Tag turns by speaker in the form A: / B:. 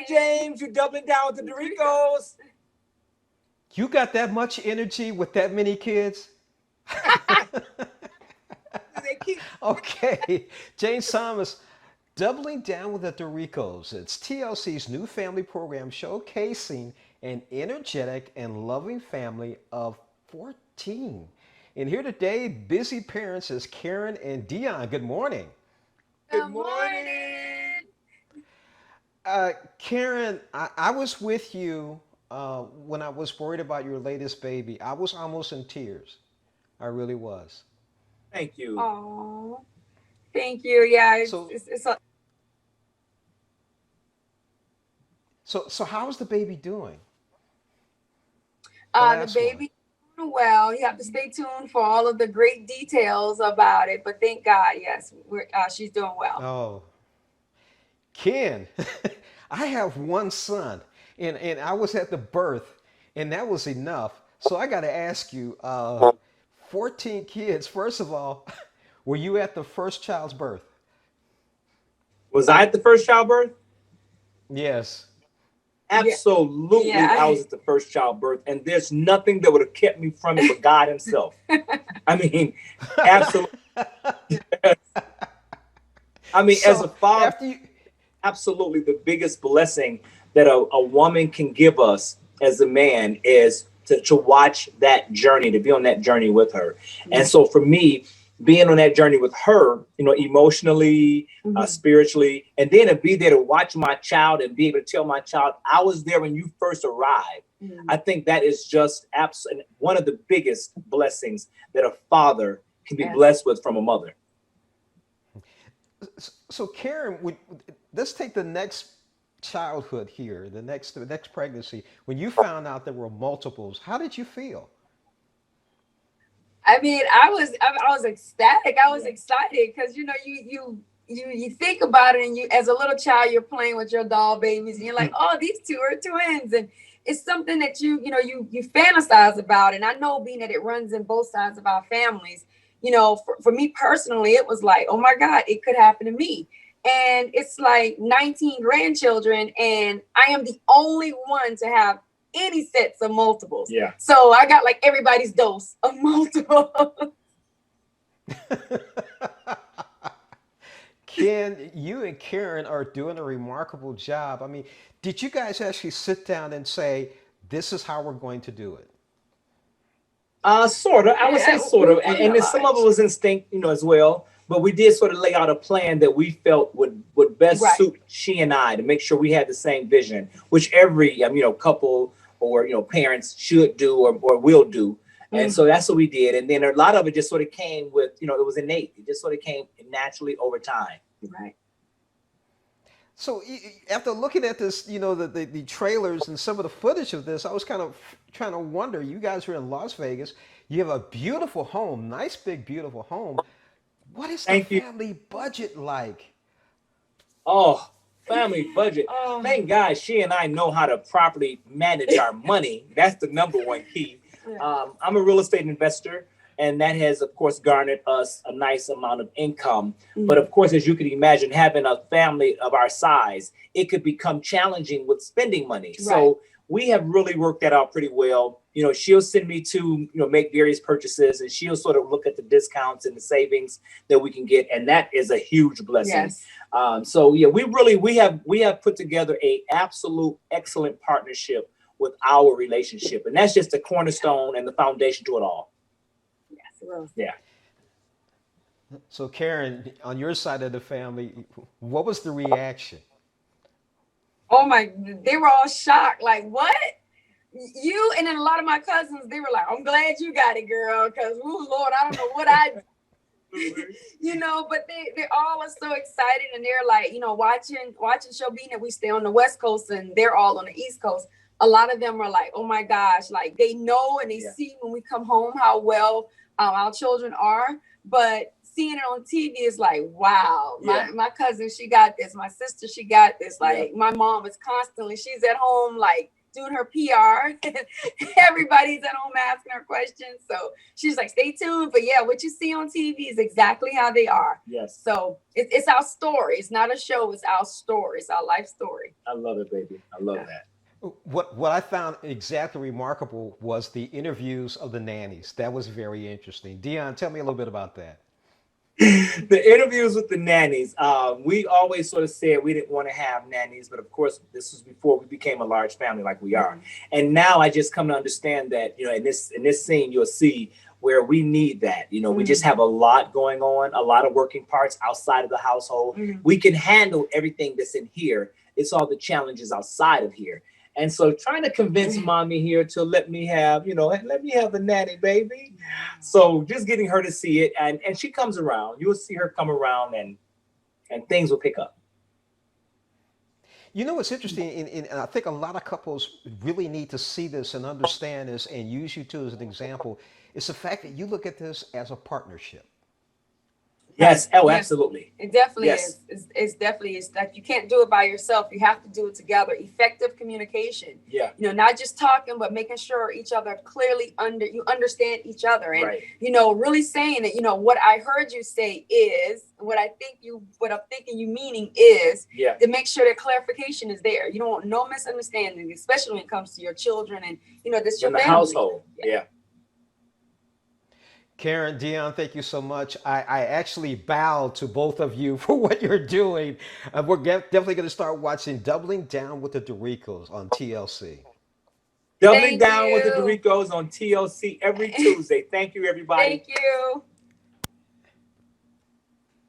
A: James. You're doubling down with the Derricos.
B: You got that much energy with that many kids?
A: They keep.
B: Okay, James Thomas, doubling down with the Derricos. It's TLC's new family program showcasing an energetic and loving family of 14. And here today, busy parents is Karen and Deon. Good morning.
A: Good
C: Good
A: morning.
C: morning.
B: Karen, I was with you when I was worried about your latest baby. I was almost in tears. I really was.
A: Thank you.
C: Oh, thank you. Yeah,
B: So,
C: it's a,
B: so how's the baby doing? The
C: the
B: last one.
C: baby doing well. You have to stay tuned for all of the great details about it. But thank God, yes, she's doing well.
B: Oh, Ken, I have one son, and I was at the birth, and that was enough. So I got to ask you, 14 kids. First of all, were you at the first child's birth?
A: Was I at the first childbirth?
B: Yes.
C: Yeah,
A: Absolutely, I
C: yeah.
A: was at the first childbirth, and there's nothing that would have kept me from it but God Himself. I mean, absolutely. I mean, as a
B: So
A: father,
B: after you,
A: absolutely the biggest blessing that a woman can give us as a man is to watch that journey, to be on that journey with her. And so for me, being on that journey with her, emotionally,
C: Mhm.
A: spiritually, and then to be there to watch my child and be able to tell my child, I was there when you first arrived. I
C: Mhm.
A: think that is just one of the biggest blessings that a father can be
C: Yes.
A: blessed with from a mother.
B: so Karen, let's take the next childhood here, the next pregnancy. When you found out there were multiples, how did you feel?
C: I mean, I was ecstatic. I was excited because you think about it, and you as a little child you're playing with your doll babies, and you're like, oh, these two are twins, and it's something that you fantasize about. And I know, being that it runs in both sides of our families, for me personally, it was like, oh my God, it could happen to me. And it's like 19 grandchildren, and I am the only one to have any sets of multiples.
A: Yeah.
C: So I got like everybody's dose of multiple.
B: Ken, you and Karen are doing a remarkable job. I mean, did you guys actually sit down and say, this is how we're going to do it?
A: Sort of. I would say
C: Yeah,
A: sort
C: we
A: of, and then some of it
C: analyzed.
A: was instinct, as well. But we did sort of lay out a plan that we felt would best
C: Right.
A: suit she and I to make sure we had the same vision, which every couple or parents should do or will do. And
C: Mm,
A: so that's what we did. And then a lot of it just sort of came with, it was innate. It just sort of came naturally over time.
C: right.
B: So after looking at this, the trailers and some of the footage of this, I was kind of trying to wonder. You guys are in Las Vegas. You have a beautiful home, nice big beautiful home. What is the
A: Thank you.
B: family budget like?
A: Oh, family budget.
C: Oh,
A: Thank God she and I know how to properly manage our money. That's the number one key.
C: yeah.
A: I'm a real estate investor, and that has, of course, garnered us a nice amount of income. But
C: Mm,
A: of course, as you can imagine, having a family of our size, it could become challenging with spending money.
C: right.
A: So we have really worked that out pretty well. She'll send me to, make various purchases, and she'll sort of look at the discounts and the savings that we can get. And that is a huge blessing.
C: Yes.
A: So yeah, we have put together a absolute excellent partnership with our relationship, and that's just the cornerstone and the foundation to it all.
C: Yes, it was.
A: Yeah.
B: So Karen, on your side of the family, what was the reaction?
C: Oh my, they were all shocked. Like, what? You and then a lot of my cousins, they were like, I'm glad you got it, girl, because oh Lord, I don't know what I but they all are so excited, and they're like, watching show, being that we stay on the West Coast and they're all on the East Coast. A lot of them are like, oh my gosh, like they know and they
A: Yeah.
C: see when we come home how well our children are, but seeing it on TV is like, wow,
A: Yeah.
C: my cousin, she got this, my sister, she got this.
A: Yeah.
C: Like my mom is constantly, she's at home like doing her PR. Everybody's at home asking her questions. So she's like, stay tuned. But yeah, what you see on TV is exactly how they are.
A: Yes.
C: So it's our story. It's not a show. It's our story. It's our life story.
A: I love it, baby. I love that.
B: What I found exactly remarkable was the interviews of the nannies. That was very interesting. Deon, tell me a little bit about that.
A: The interviews with the nannies, we always sort of said we didn't want to have nannies, but of course this was before we became a large family like we are. And now I just come to understand that, you know, in this scene you'll see where we need that. You know, we just have a lot going on, a lot of working parts outside of the household. We can handle everything that's in here. It's all the challenges outside of here. And so trying to convince mommy here to let me have, you know, let me have a nanny, baby. So just getting her to see it, and she comes around. You'll see her come around, and things will pick up.
B: You know what's interesting, and I think a lot of couples really need to see this and understand this and use you too as an example, is the fact that you look at this as a partnership.
A: Yes. Oh,
C: Yes.
A: absolutely.
C: It definitely
A: Yes.
C: is. It's definitely is like you can't do it by yourself. You have to do it together. Effective communication.
A: Yeah.
C: You know, not just talking, but making sure each other clearly you understand each other, and
A: Right.
C: you know, really saying that, you know, what I heard you say is what I'm thinking you meaning is,
A: Yeah.
C: to make sure that clarification is there. You don't want no misunderstanding, especially when it comes to your children and, you know, this your
A: In the
C: family.
A: household. Yeah.
B: Karen, Dion, thank you so much. I actually bow to both of you for what you're doing. We're definitely going to start watching Doubling Down with the Derricos on TLC.
A: Doubling
C: Thank
A: down with the
C: you.
A: Derricos on TLC every Tuesday. Thank you, everybody.
C: Thank you.